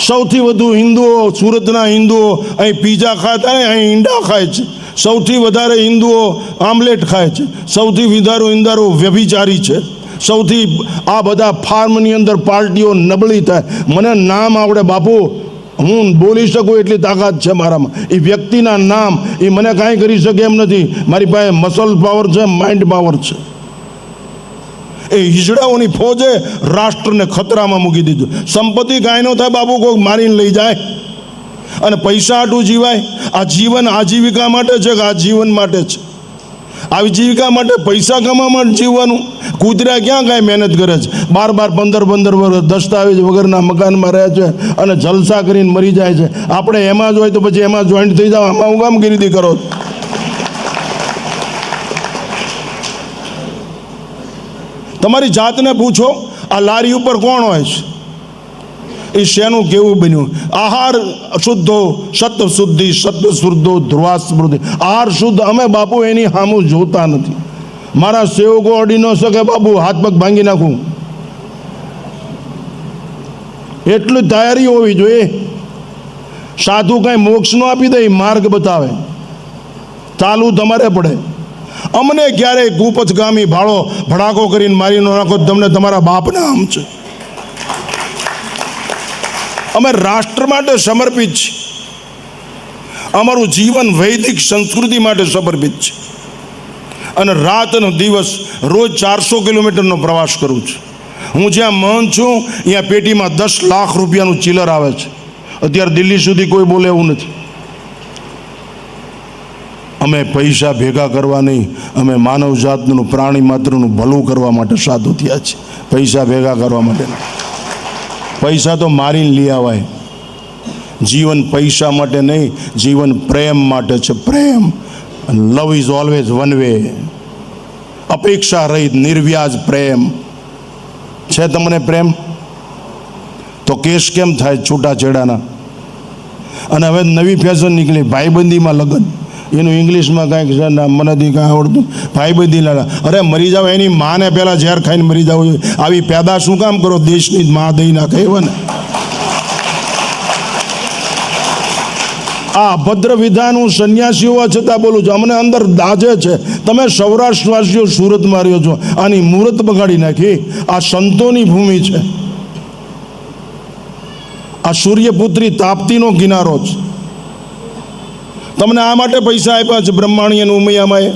સૌથી વધુ હિન્દુઓ, સુરતના હિન્દુઓ અહીં પીઝા ખાતા ને અહીં ઈંડા ખાય છે. સૌથી વધારે હિન્દુઓ આમલેટ ખાય છે. સૌથી વધારે હિન્દુઓ વ્યભિચારી છે. સૌથી આ બધા ફાર્મની અંદર પાર્ટીઓ નબળી થાય. મને નામ આવડે બાપુ, હું બોલી શકું એટલી તાકાત છે મારામાં. એ વ્યક્તિના નામ એ મને કાંઈ કરી શકે એમ નથી. મારી પાસે મસલ પાવર છે, માઇન્ડ પાવર છે. એ હિજડાઓની ફોજે રાષ્ટ્રને ખતરામાં મૂકી દીધું. સંપત્તિ કાંઈ ન થાય બાપુ, કોઈ મારીને લઈ જાય. અને પૈસા હાટું જીવાય? આ જીવન આજીવિકા માટે છે કે આજીવન માટે છે? આજીવિકા માટે પૈસા કમાવા માટે જીવવાનું? કૂતરા ક્યાં કાંઈ મહેનત કરે છે? 12-15 વર્ષ દસ્તાવેજ વગરના મકાનમાં રહે છે અને જલસા કરીને મરી જાય છે. આપણે એમાં જ હોય તો પછી એમાં જોઈન્ટ થઈ જાવ. આમાં હું કામગીરી કરો? તમારી જાતને પૂછો, આ લારી ઉપર કોણ હોય છે? એ શેનું કેવું બન્યું? આહાર શુદ્ધો, સત્વ શુદ્ધિ, સત્વ શુદ્ધો, ધ્રુવા સ્મૃતિ. આહાર શુદ્ધ. અમે બાપુ એની સામું જોતા નથી. મારા સેવકો અડી ન શકે બાપુ, હાથ પગ ભાંગી નાખું. એટલી તૈયારી હોવી જોઈએ. સાધુ કાંઈ મોક્ષ ન આપી દે, માર્ગ બતાવે. ચાલુ તમારે પડે. અમને ક્યારેય કુપથગામી ભાળો ભડાકો કરીને મારી ન નાખો, તમને તમારા બાપના આમ છે. અમે રાષ્ટ્ર માટે સમર્પિત છીએ. અમારું જીવન વૈદિક સંસ્કૃતિ માટે સમર્પિત છે. અને રાત અને દિવસ રોજ 400 કિલોમીટરનો પ્રવાસ કરું છું. હું જ્યાં મહંત છું ત્યાં પેટીમાં 10 લાખ રૂપિયાનું ચિલર આવે છે. અત્યારે દિલ્હી સુધી કોઈ બોલે એવું નથી. અમે પૈસા ભેગા કરવા નહીં, અમે માનવ જાતનું, પ્રાણી માત્રનું ભલું કરવા માટે સાધુ થયા છે. પૈસા ભેગા કરવા માટે. પૈસા તો મારીને લઈ આવાય. જીવન પૈસા માટે નહીં, જીવન પ્રેમ માટે છે. પ્રેમ. Love is always one way. અપેક્ષા રહિત નિર્વ્યાજ પ્રેમ છે. તમને પ્રેમ તો કેસ કેમ થાય છૂટાછેડાના? અને હવે નવી ફેશન નીકળી, ભાઈબંધીમાં લગ્ન. એનું ઇંગ્લિશમાં કાંઈક છે, મને કાંઈ આવડતું. ભાઈબંધીના. અરે મરી જાવ, એની માને પહેલાં ઝેર ખાઈને મરી જવું જોઈએ. આવી પેદા શું કામ કરો? દેશની જ માં દઈ નાખે એવા ને. આ અભદ્ર વિધાનું સંન્યાસી હોવા છતાં બોલું છું. અમને અંદર દાજે છે. તમે સૌરાષ્ટ્રવાસીઓ સુરતમાં રહ્યો છો, આની મુહૂર્ત બગાડી નાખી. આ સંતોની ભૂમિ છે. આ સૂર્યપુત્રી તાપ્તીનો કિનારો છે. તમને આ માટે પૈસા આપ્યા છે બ્રહ્માણી અને ઉમૈયામાએ?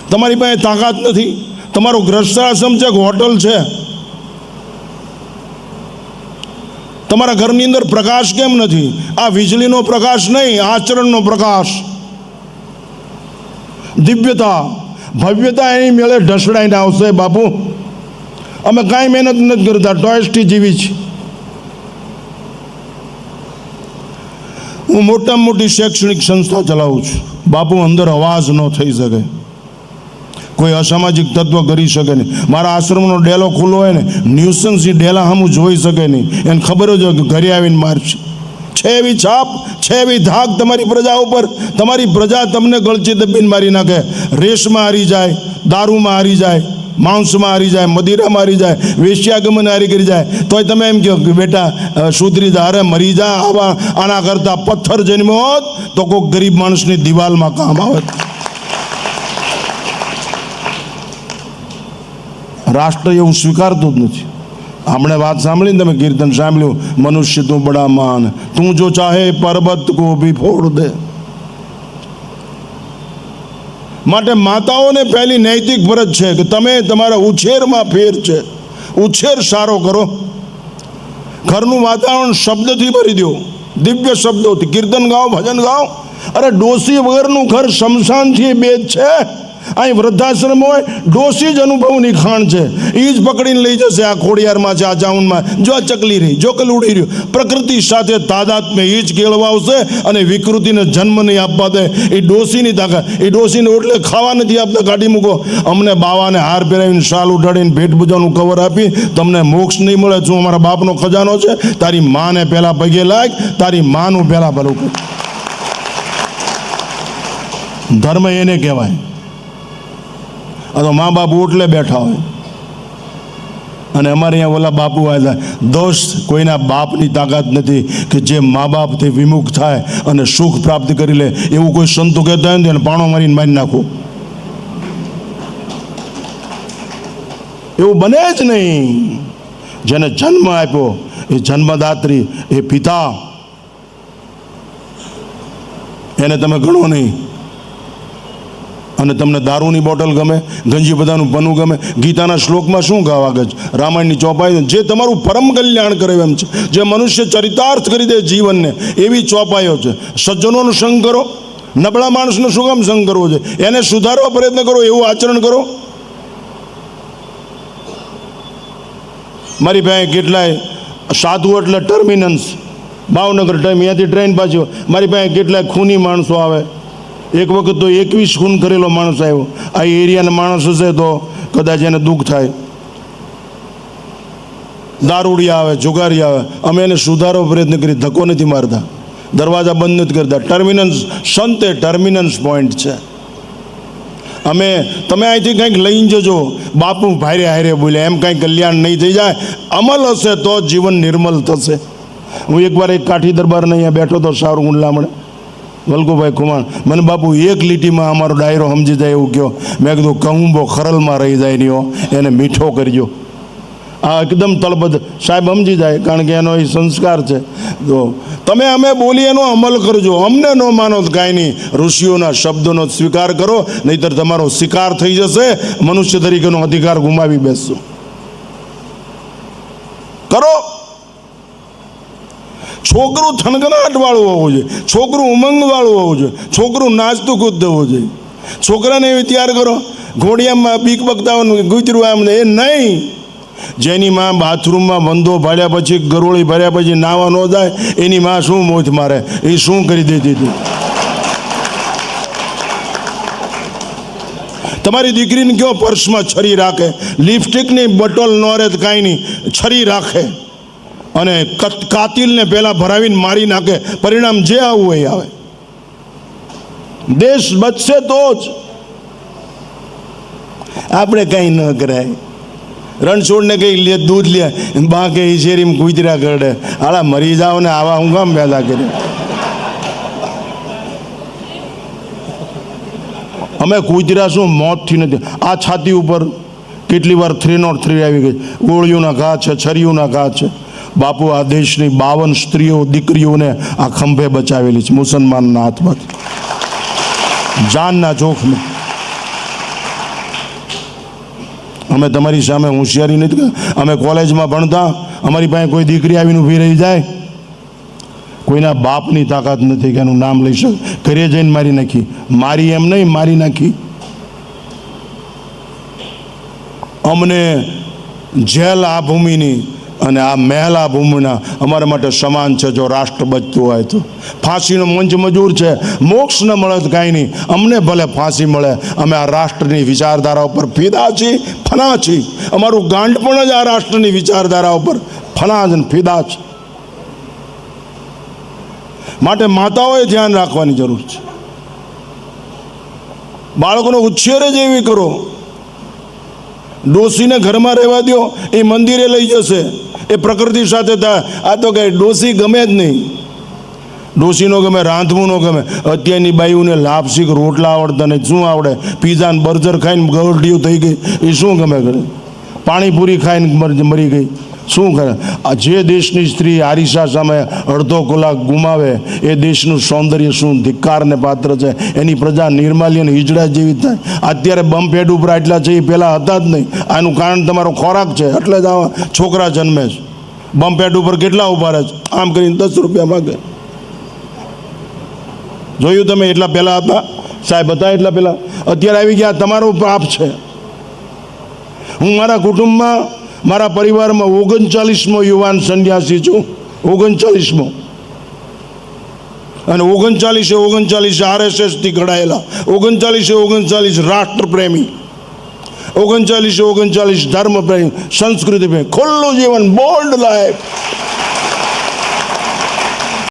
તમારી પાસે તાકાત નથી. તમારો ગ્રસ્તાશ્રમ છે કે હોટલ છે? તમારા ઘરની અંદર પ્રકાશ કેમ નથી? આ વીજળીનો પ્રકાશ નહીં, આચરણનો પ્રકાશ. દિવ્યતા, ભવ્યતા એની મેળે ઢસડાઈને આવશે બાપુ. અમે કાંઈ મહેનત નથી કરતા, ટોયસ્ટી જીવી છે. હું મોટામાં મોટી શૈક્ષણિક સંસ્થા ચલાવું છું બાપુ. અંદર અવાજ ન થઈ શકે, કોઈ અસામાજિક તત્વ કરી શકે નહીં. મારા આશ્રમનો ડેલો ખુલ્લો હોય ને, ન્યુસન્સ ડેલા સામું જોઈ શકે નહીં. એને ખબર જ હોય કે ઘરે આવીને મારશે. છે એવી છાપ, છે એવી ધાક તમારી પ્રજા ઉપર. તમારી પ્રજા તમને ગળચી દબીને મારી નાખે. રેસમાં હારી જાય, દારૂમાં હારી જાય, માંસમાં હારી જાય, મદિરામાં હારી જાય, વેશ્યાગમન હારી કરી જાય. તોય તમે એમ કહો કે બેટા સુધરી જા. અરે મરી જા. આના કરતાં પથ્થર જન્મ્યો હોત તો કોઈ ગરીબ માણસની દિવાલમાં કામ આવે. રાષ્ટ્ર એવું સ્વીકારતું જ નથી. હમણે વાત સાંભળીને તમે, કીર્તન સાંભળ્યું, મનુષ્ય તું બડા માન, તું જો ચાહે પર્વત કો ભી ફોડ દે. માટે માતાઓને પહેલી નૈતિક ફરજ છે કે તમે તમારા ઉછેરમાં ફેર છે, ઉછેર સારો કરો. ઘરનું વાતાવરણ શબ્દથી ભરી દો, દિવ્ય શબ્દોથી. કીર્તન ગાઓ, ભજન ગાઓ. અરે ડોસી વગરનું ઘર શમશાનથી બે જ છે. અહીં વૃદ્ધાશ્રમ હોય, ડોસી જ અનુભવની ખાણ છે. એ જ પકડીને લઈ જશે. આ ખોડિયારમાં છે, આ ચાઉનમાં. જો આ ચકલી રહી, જો કલ ઉડી રહ્યું. પ્રકૃતિ સાથે તાદાત્મ્ય એ જ કેળવાવશે અને વિકૃતિને જન્મ નહીં આપવા દે. એ ડોસીની તાકાત. એ ડોસીને ઓટલે ખાવા નથી આપતા, કાઢી મૂકો. અમને બાવાને હાર પહેરાવીને, શાલ ઉડાડીને, ભેટ પૂજાનું કવર આપી તમને મોક્ષ નહીં મળે. શું અમારા બાપનો ખજાનો છે? તારી માને પહેલાં પગે લાગ, તારી માનું પહેલાં ભલું કર. ધર્મ એને કહેવાય. આ તો મા બાપ ઓટલે બેઠા હોય, અને અમારે અહીંયા ઓલા બાપુ આવ્યા, દોસ્ત કોઈના બાપની તાકાત નથી કે જે મા બાપથી વિમુખ થાય અને સુખ પ્રાપ્ત કરી લે. એવું કોઈ સંતો કહેતા હોય ને એને પાણો મારીને મારી નાખો. એવું બને જ નહીં. જેને જન્મ આપ્યો એ જન્મદાત્રી, એ પિતા, એને તમે ગણો નહીં. અને તમને દારૂની બોટલ ગમે, ગંજી બધાનું પનું ગમે. ગીતાના શ્લોકમાં શું ગાવા ગજ, રામાયણની ચોપાઈ, જે તમારું પરમ કલ્યાણ કરે એમ છે, જે મનુષ્ય ચરિતાર્થ કરી દે જીવનને, એવી ચોપાઈઓ છે. સજ્જનોનો સંગ કરો, નબળા માણસનો શું કામ સંગ કરવો છે? એને સુધારવા પ્રયત્ન કરો, એવું આચરણ કરો. મારી પાસે કેટલાય સાધુ એટલે ટર્મિનન્સ, ભાવનગર ટાઈમ, અહીંયાથી ટ્રેન પાછી. મારી પાસે કેટલાય ખૂની માણસો આવે. એક વખત તો 21 ખૂન કરેલો માણસ આવ્યો. આ એરિયાના માણસ હશે તો કદાચ એને દુઃખ થાય. દારૂડિયા આવે, જુગારી આવે, અમે એને સુધારવા પ્રયત્ન કરી, ધક્કો નથી મારતા, દરવાજા બંધ નથી કરતા. ટર્મિનન્સ સંતે ટર્મિનન્સ પોઈન્ટ છે. અમે તમે અહીંથી કંઈક લઈને જજો, બાપુ ભારે હારે બોલ્યા, એમ કાંઈ કલ્યાણ નહીં થઈ જાય. અમલ હશે તો જીવન નિર્મલ થશે. હું એકવાર એક કાઠી દરબારને અહીંયા બેઠો હતો, સાવરકુંડલામણે, વલ્ગુભાઈ ખુમાણ. મને બાપુ એક લીટીમાં અમારો ડાયરો સમજી જાય એવું કહો. મેં કીધું કહુંબો ખરલમાં રહી જાય નહીં હો, એને મીઠો કરજો. આ એકદમ તળબદ્ધ. સાહેબ સમજી જાય, કારણ કે એનો એ સંસ્કાર છે. તો તમે અમે બોલીએ એનો અમલ કરજો. અમને ન માનો તો કાંઈ નહીં, ઋષિઓના શબ્દોનો સ્વીકાર કરો, નહીંતર તમારો શિકાર થઈ જશે. મનુષ્ય તરીકેનો અધિકાર ગુમાવી બેસશો. કરો. છોકરું થનગનાટ વાળું હોવું જોઈએ, છોકરું ઉમંગ વાળું હોવું જોઈએ, છોકરું નાચતું કૂદતું હોવું જોઈએ. છોકરાને એવી તૈયાર કરો, ઘોડિયામાં બીક બગતાવાનું ગુજરું આમ, એ નહીં. જેની માં બાથરૂમમાં બંધો ભાડ્યા પછી, ગરોળી ભર્યા પછી નાવા ન જાય, એની માં શું મોજ મારે, એ શું કરી દેતી હતી. તમારી દીકરીને કયો પર્સમાં છરી રાખે, લિપસ્ટિકની બોટલ ન રહે તો કાંઈ નહીં, છરી રાખે અને કાતિલને પહેલાં ભરાવીને મારી નાખે. પરિણામ જે આવું હોય આવે. દેશ બચશે તો જ. આપણે કંઈ ન કરાય. રણછોડને કંઈ લે, દૂધ લે, બા કે શેરીમાં કૂતરા કરડે, આલા મરી જાઓ ને આવા હું કામ પેદા કરે. અમે કૂતરા શું મોતથી નથી. આ છાતી ઉપર કેટલી વાર 303 આવી ગઈ, ગોળીઓના ઘા છે, છરીઓના ઘા છે. બાપુ આ દેશની 52 સ્ત્રીઓ દીકરીઓને આ ખંભે બચાવેલી છે મુસલમાનના હાથમાંથી, જાનના જોખમે. અમે તમારી સામે હોશિયારી નથી. અમે કોલેજમાં ભણતા, અમારી પાસે કોઈ દીકરી આવીને ઊભી રહી જાય, કોઈના બાપની તાકાત નથી કે એનું નામ લઈ શકે. ઘરે જઈને મારી નાખી, મારી એમ નહીં, મારી નાખી. અમને જેલ આ ભૂમિની અને આ મહેલ આ ભૂમિના અમારા માટે સમાન છે. જો રાષ્ટ્ર બચતું હોય તો ફાંસીનો મંચ મજૂર છે, મોક્ષ ન મળે તો કાંઈ નહીં, અમને ભલે ફાંસી મળે. અમે આ રાષ્ટ્રની વિચારધારા ઉપર ફિદા છીએ, ફના છીએ. અમારું ગાંડ પણ જ આ રાષ્ટ્રની વિચારધારા ઉપર ફના જ ફિદા છે. માટે માતાઓએ ધ્યાન રાખવાની જરૂર છે. બાળકોનો ઉછેર જ એવી કરો. ડોસીને ઘરમાં રહેવા દો, એ મંદિરે લઈ જશે, એ પ્રકૃતિ સાથે થાય. આ તો કંઈ ડોસી ગમે જ નહીં. ડોસીનો ગમે, રાંધવું ન ગમે. અત્યારની બાઈઓને લાપસી રોટલા આવડતા નહીં, શું આવડે? પીઝા ને બર્ગર ખાઈને ગરડીઓ થઈ ગઈ, એ શું ગમે કરે? પાણીપુરી ખાઈને મરી ગઈ, શું કરે? આ જે દેશની સ્ત્રી આરિશા સામે અડધો કલાક ગુમાવે, એ દેશનું સૌંદર્ય શું ધિક્કારને પાત્ર છે. એની પ્રજા નિર્માલ્ય હિજડા જેવી થાય. અત્યારે બમ્પહેડ ઉપર આટલા છે, એ પહેલાં હતા જ નહીં. આનું કારણ તમારો ખોરાક છે, એટલે જ આવા છોકરા જન્મે છે. બમ્પહેડ ઉપર કેટલા ઉભા રહે છે, આમ કરીને 10 રૂપિયા માગે. જોયું તમે? એટલા પહેલાં હતા સાહેબ, હતા એટલા પહેલાં. અત્યારે આવી ગયા. તમારો પાપ છે. હું મારા કુટુંબમાં, મારા પરિવારમાં 39મો યુવાન સંન્યાસી છું. 39મો. અને 39 RSSથી ઘડાયેલા, 39 રાષ્ટ્રપ્રેમી, 39 ધર્મપ્રેમી, સંસ્કૃતિ પ્રેમી, ખુલ્લું જીવન, બોલ્ડ લાઈફ.